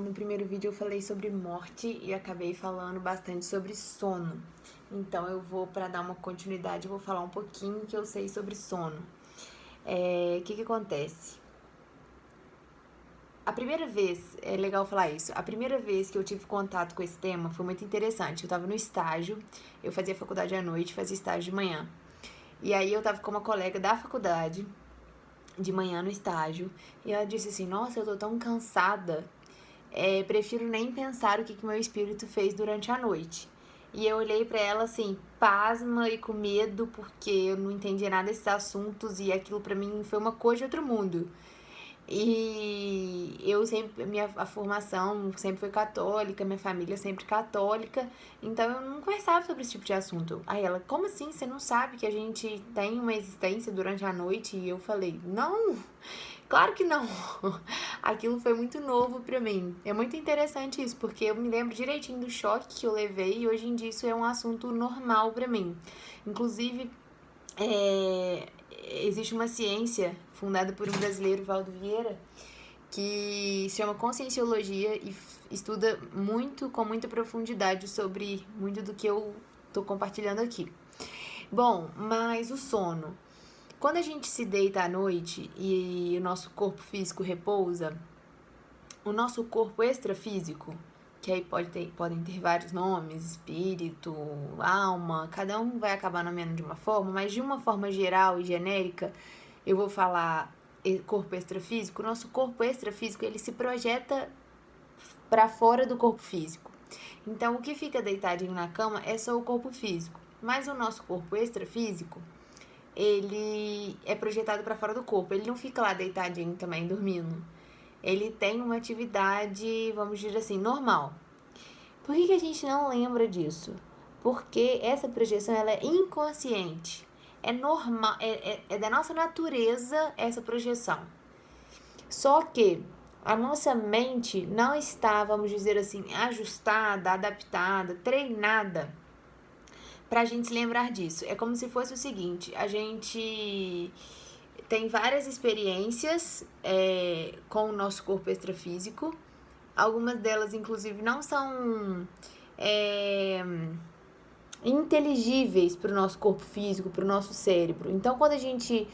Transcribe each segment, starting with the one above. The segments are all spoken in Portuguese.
no primeiro vídeo eu falei sobre morte e acabei falando bastante sobre sono. Então eu vou, para dar uma continuidade, eu vou falar um pouquinho que eu sei sobre sono. O que acontece? A primeira vez, é legal falar isso, a primeira vez que eu tive contato com esse tema foi muito interessante. Eu tava no estágio, eu fazia faculdade à noite, fazia estágio de manhã. E aí eu tava com uma colega da faculdade, de manhã no estágio, e ela disse assim, nossa, eu tô tão cansada, prefiro nem pensar o que meu espírito fez durante a noite. E eu olhei pra ela assim, pasma e com medo, porque eu não entendia nada desses assuntos e aquilo pra mim foi uma coisa de outro mundo. E eu sempre, a formação sempre foi católica, minha família sempre católica, então eu não conversava sobre esse tipo de assunto. Aí ela, como assim? Você não sabe que a gente tem uma existência durante a noite? E eu falei, não, claro que não. Aquilo foi muito novo pra mim. É muito interessante isso, porque eu me lembro direitinho do choque que eu levei e hoje em dia isso é um assunto normal pra mim. Inclusive, existe uma ciência fundada por um brasileiro, Valdo Vieira, que se chama Conscienciologia e estuda muito, com muita profundidade sobre muito do que eu tô compartilhando aqui. Bom, mas o sono. Quando a gente se deita à noite e o nosso corpo físico repousa, o nosso corpo extrafísico, que aí podem ter vários nomes, espírito, alma, cada um vai acabar nomeando de uma forma, mas de uma forma geral e genérica, eu vou falar corpo extrafísico. O nosso corpo extrafísico, ele se projeta para fora do corpo físico. Então, o que fica deitadinho na cama é só o corpo físico, mas o nosso corpo extrafísico, ele é projetado para fora do corpo, ele não fica lá deitadinho também, dormindo. Ele tem uma atividade, vamos dizer assim, normal. Por que a gente não lembra disso? Porque essa projeção ela é inconsciente. É normal, é da nossa natureza essa projeção. Só que a nossa mente não está, vamos dizer assim, ajustada, adaptada, treinada pra gente se lembrar disso. É como se fosse o seguinte, a gente tem várias experiências com o nosso corpo extrafísico. Algumas delas, inclusive, não são inteligíveis para o nosso corpo físico, para o nosso cérebro. Então, quando a gente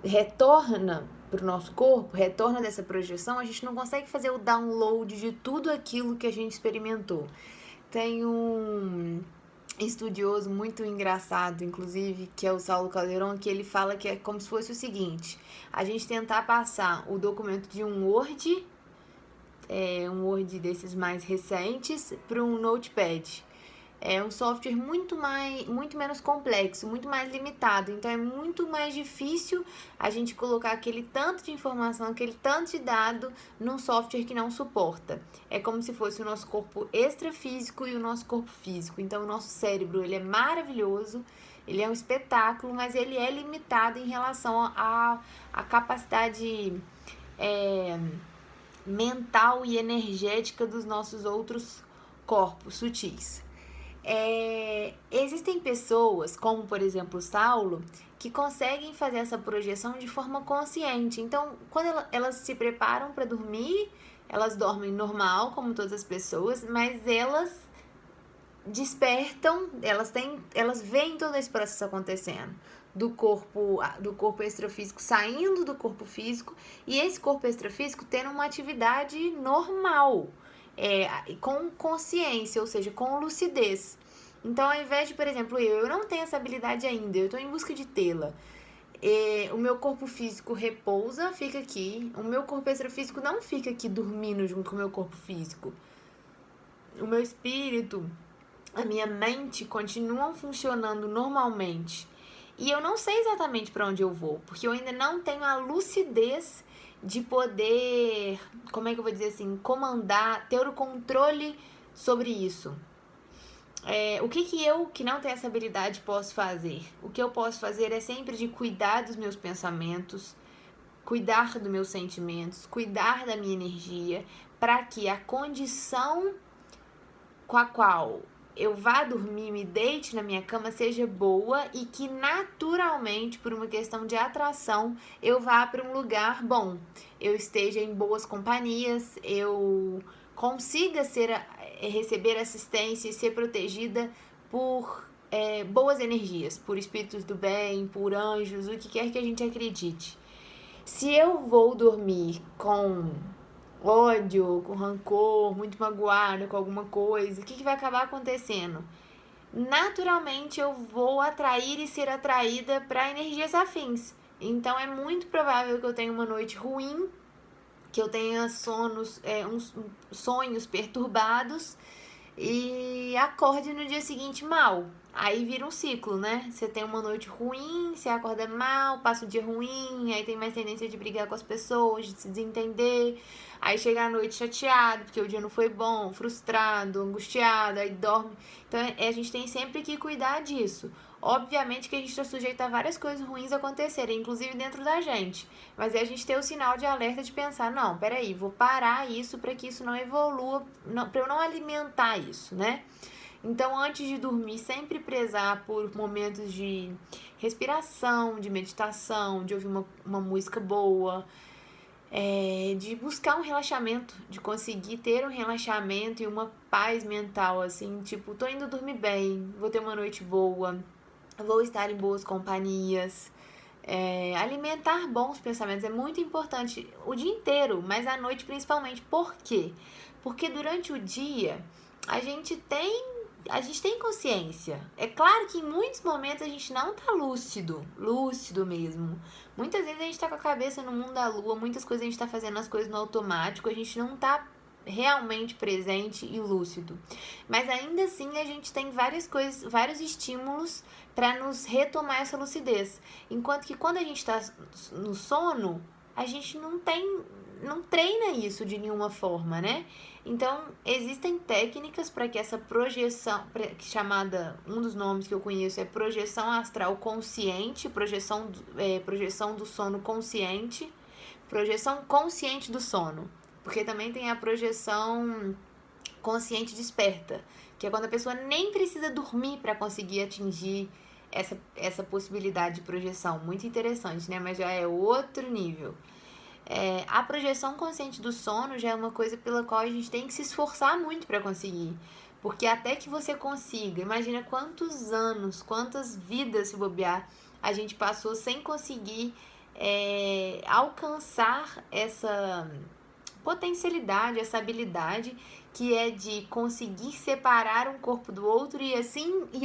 retorna para o nosso corpo, retorna dessa projeção, a gente não consegue fazer o download de tudo aquilo que a gente experimentou. Tem um estudioso muito engraçado, inclusive, que é o Saulo Calderon, que ele fala que é como se fosse o seguinte, a gente tentar passar o documento de um Word, um Word desses mais recentes, para um Notepad. É um software muito menos complexo, muito mais limitado. Então é muito mais difícil a gente colocar aquele tanto de informação, aquele tanto de dado num software que não suporta. É como se fosse o nosso corpo extrafísico e o nosso corpo físico. Então o nosso cérebro, ele é maravilhoso, ele é um espetáculo, mas ele é limitado em relação à capacidade mental e energética dos nossos outros corpos sutis. Existem pessoas, como por exemplo o Saulo, que conseguem fazer essa projeção de forma consciente. Então, quando elas se preparam para dormir, elas dormem normal, como todas as pessoas, mas elas despertam, elas veem todo esse processo acontecendo. Do corpo extrafísico saindo do corpo físico e esse corpo extrafísico tendo uma atividade normal, com consciência, ou seja, com lucidez. Então, ao invés de, por exemplo, eu não tenho essa habilidade ainda, eu estou em busca de tê-la. O meu corpo físico repousa, fica aqui. O meu corpo extrafísico não fica aqui dormindo junto com o meu corpo físico. O meu espírito, a minha mente continuam funcionando normalmente. E eu não sei exatamente para onde eu vou, porque eu ainda não tenho a lucidez de poder, como é que eu vou dizer assim, comandar, ter o controle sobre isso. O que eu, que não tenho essa habilidade, posso fazer? O que eu posso fazer é sempre de cuidar dos meus pensamentos, cuidar dos meus sentimentos, cuidar da minha energia, para que a condição com a qual eu vá dormir, me deite na minha cama, seja boa e que naturalmente, por uma questão de atração, eu vá para um lugar bom. Eu esteja em boas companhias, eu consiga receber assistência e ser protegida por boas energias, por espíritos do bem, por anjos, o que quer que a gente acredite. Se eu vou dormir com ódio, com rancor, muito magoado com alguma coisa, o que vai acabar acontecendo? Naturalmente eu vou atrair e ser atraída para energias afins. Então é muito provável que eu tenha uma noite ruim, que eu tenha sonhos perturbados e acorde no dia seguinte mal. Aí vira um ciclo, né? Você tem uma noite ruim, você acorda mal, passa o dia ruim, aí tem mais tendência de brigar com as pessoas, de se desentender. Aí chega a noite chateado, porque o dia não foi bom, frustrado, angustiado, aí dorme. Então a gente tem sempre que cuidar disso. Obviamente que a gente está sujeito a várias coisas ruins acontecerem, inclusive dentro da gente. Mas é a gente ter o sinal de alerta de pensar, não, peraí, vou parar isso para que isso não evolua, para eu não alimentar isso, né? Então, antes de dormir, sempre prezar por momentos de respiração, de meditação, de ouvir uma música boa, de buscar um relaxamento, de conseguir ter um relaxamento e uma paz mental, assim, tipo, tô indo dormir bem, vou ter uma noite boa, vou estar em boas companhias. Alimentar bons pensamentos é muito importante o dia inteiro, mas à noite principalmente. Por quê? Porque durante o dia a gente tem consciência. É claro que em muitos momentos a gente não tá lúcido mesmo. Muitas vezes a gente tá com a cabeça no mundo da lua, muitas coisas a gente tá fazendo as coisas no automático, a gente não tá realmente presente e lúcido. Mas ainda assim a gente tem várias coisas, vários estímulos para nos retomar essa lucidez. Enquanto que quando a gente está no sono, a gente não treina isso de nenhuma forma, né? Então, existem técnicas para que essa projeção, um dos nomes que eu conheço é projeção astral consciente, projeção do sono consciente, projeção consciente do sono. Porque também tem a projeção consciente desperta, que é quando a pessoa nem precisa dormir para conseguir atingir essa possibilidade de projeção. Muito interessante, né? Mas já é outro nível. A projeção consciente do sono já é uma coisa pela qual a gente tem que se esforçar muito para conseguir. Porque até que você consiga, imagina quantos anos, quantas vidas, se bobear, a gente passou sem conseguir alcançar essa potencialidade, essa habilidade que é de conseguir separar um corpo do outro e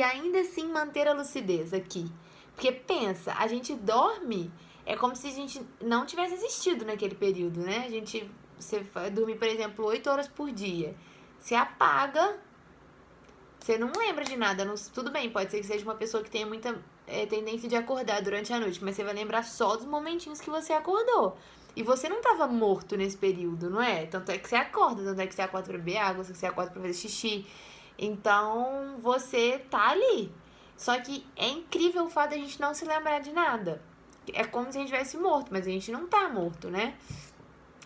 ainda assim manter a lucidez aqui. Porque pensa, a gente dorme, é como se a gente não tivesse existido naquele período, né? Você vai dormir, por exemplo, 8 horas por dia. Você apaga, você não lembra de nada. Tudo bem, pode ser que seja uma pessoa que tenha muita tendência de acordar durante a noite, mas você vai lembrar só dos momentinhos que você acordou. E você não estava morto nesse período, não é? Tanto é que você acorda pra beber água, você acorda pra fazer xixi. Então, você tá ali. Só que é incrível o fato de a gente não se lembrar de nada. É como se a gente tivesse morto, mas a gente não tá morto, né?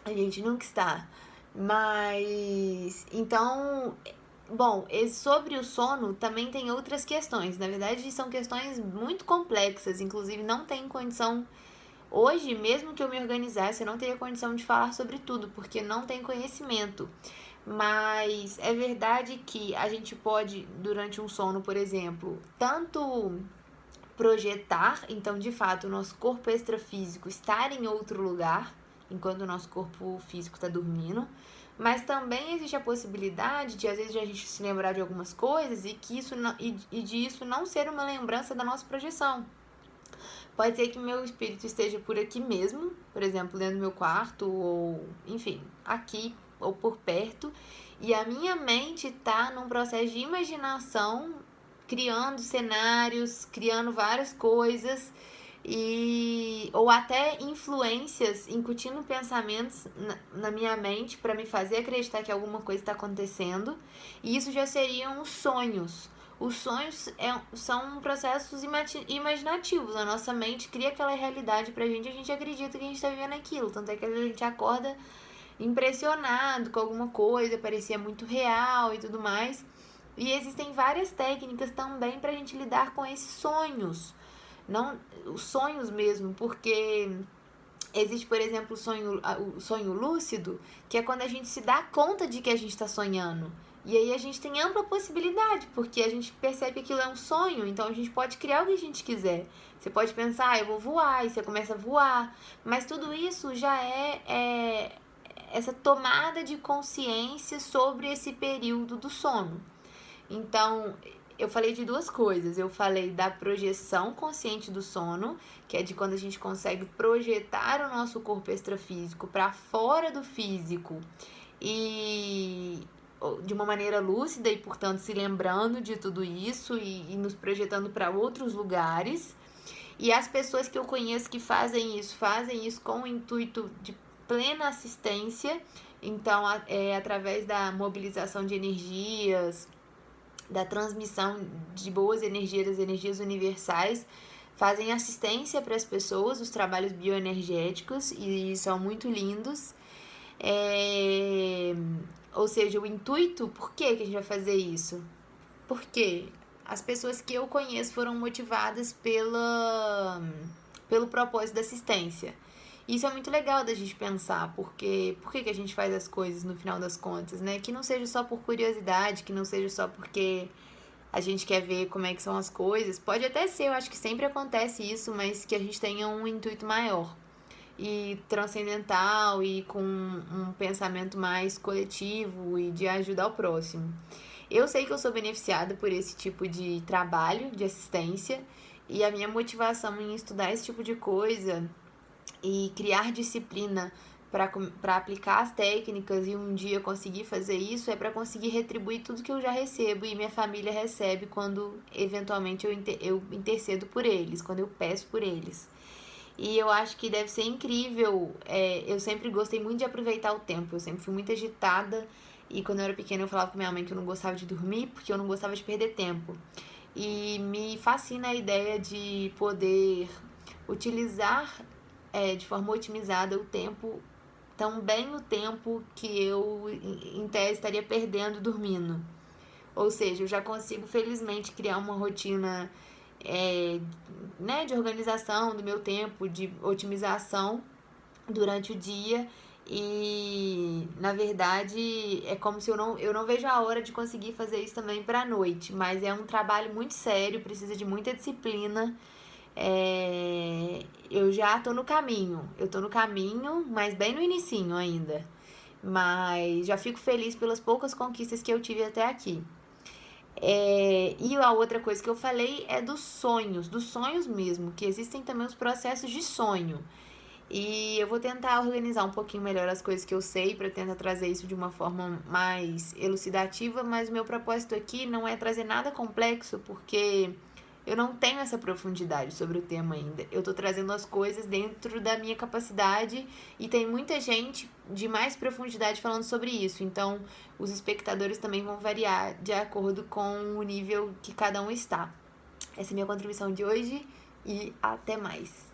A gente nunca está. Mas, então, bom, sobre o sono também tem outras questões. Na verdade, são questões muito complexas. Inclusive, não tem condição. Hoje, mesmo que eu me organizasse, eu não teria condição de falar sobre tudo, porque não tem conhecimento. Mas é verdade que a gente pode, durante um sono, por exemplo, tanto projetar, então, de fato, o nosso corpo extrafísico estar em outro lugar, enquanto o nosso corpo físico está dormindo, mas também existe a possibilidade de, às vezes, a gente se lembrar de algumas coisas e de isso não ser uma lembrança da nossa projeção. Pode ser que meu espírito esteja por aqui mesmo, por exemplo, dentro do meu quarto, ou, enfim, aqui ou por perto, e a minha mente tá num processo de imaginação, criando cenários, criando várias coisas, ou até influências, incutindo pensamentos na minha mente para me fazer acreditar que alguma coisa está acontecendo, e isso já seriam os sonhos. Os sonhos são processos imaginativos. A nossa mente cria aquela realidade pra gente e a gente acredita que a gente tá vivendo aquilo. Tanto é que a gente acorda impressionado com alguma coisa, parecia muito real e tudo mais. E existem várias técnicas também pra gente lidar com esses sonhos. Não, os sonhos mesmo, porque Existe, por exemplo, o sonho lúcido, que é quando a gente se dá conta de que a gente está sonhando. E aí a gente tem ampla possibilidade, porque a gente percebe que aquilo é um sonho, então a gente pode criar o que a gente quiser. Você pode pensar, eu vou voar, e você começa a voar. Mas tudo isso já é essa tomada de consciência sobre esse período do sono. Então, eu falei de duas coisas. Eu falei da projeção consciente do sono, que é de quando a gente consegue projetar o nosso corpo extrafísico para fora do físico e de uma maneira lúcida e, portanto, se lembrando de tudo isso e nos projetando para outros lugares. E as pessoas que eu conheço que fazem isso com o intuito de plena assistência. Então, através da mobilização de energias, da transmissão de boas energias, das energias universais, fazem assistência para as pessoas, os trabalhos bioenergéticos, e são muito lindos. Ou seja, o intuito, por que a gente vai fazer isso? Porque as pessoas que eu conheço foram motivadas pelo propósito da assistência. Isso é muito legal da gente pensar, porque por que a gente faz as coisas no final das contas, né? Que não seja só por curiosidade, que não seja só porque a gente quer ver como é que são as coisas. Pode até ser, eu acho que sempre acontece isso, mas que a gente tenha um intuito maior e transcendental e com um pensamento mais coletivo e de ajudar o próximo. Eu sei que eu sou beneficiada por esse tipo de trabalho, de assistência, e a minha motivação em estudar esse tipo de coisa e criar disciplina para aplicar as técnicas e um dia conseguir fazer isso é para conseguir retribuir tudo que eu já recebo e minha família recebe quando eventualmente eu intercedo por eles, quando eu peço por eles. E eu acho que deve ser incrível. Eu sempre gostei muito de aproveitar o tempo, eu sempre fui muito agitada. E quando eu era pequena eu falava com minha mãe que eu não gostava de dormir porque eu não gostava de perder tempo. E me fascina a ideia de poder utilizar de forma otimizada o tempo, também o tempo que eu, em tese, estaria perdendo dormindo. Ou seja, eu já consigo, felizmente, criar uma rotina de organização do meu tempo, de otimização durante o dia. E, na verdade, é como se eu não vejo a hora de conseguir fazer isso também para a noite. Mas é um trabalho muito sério, precisa de muita disciplina. Eu já tô no caminho. Eu tô no caminho, mas bem no inicinho ainda. Mas já fico feliz pelas poucas conquistas que eu tive até aqui. E a outra coisa que eu falei é dos sonhos mesmo, que existem também os processos de sonho. E eu vou tentar organizar um pouquinho melhor as coisas que eu sei para tentar trazer isso de uma forma mais elucidativa, mas o meu propósito aqui não é trazer nada complexo, porque eu não tenho essa profundidade sobre o tema ainda. Eu tô trazendo as coisas dentro da minha capacidade e tem muita gente de mais profundidade falando sobre isso. Então, os espectadores também vão variar de acordo com o nível que cada um está. Essa é a minha contribuição de hoje e até mais.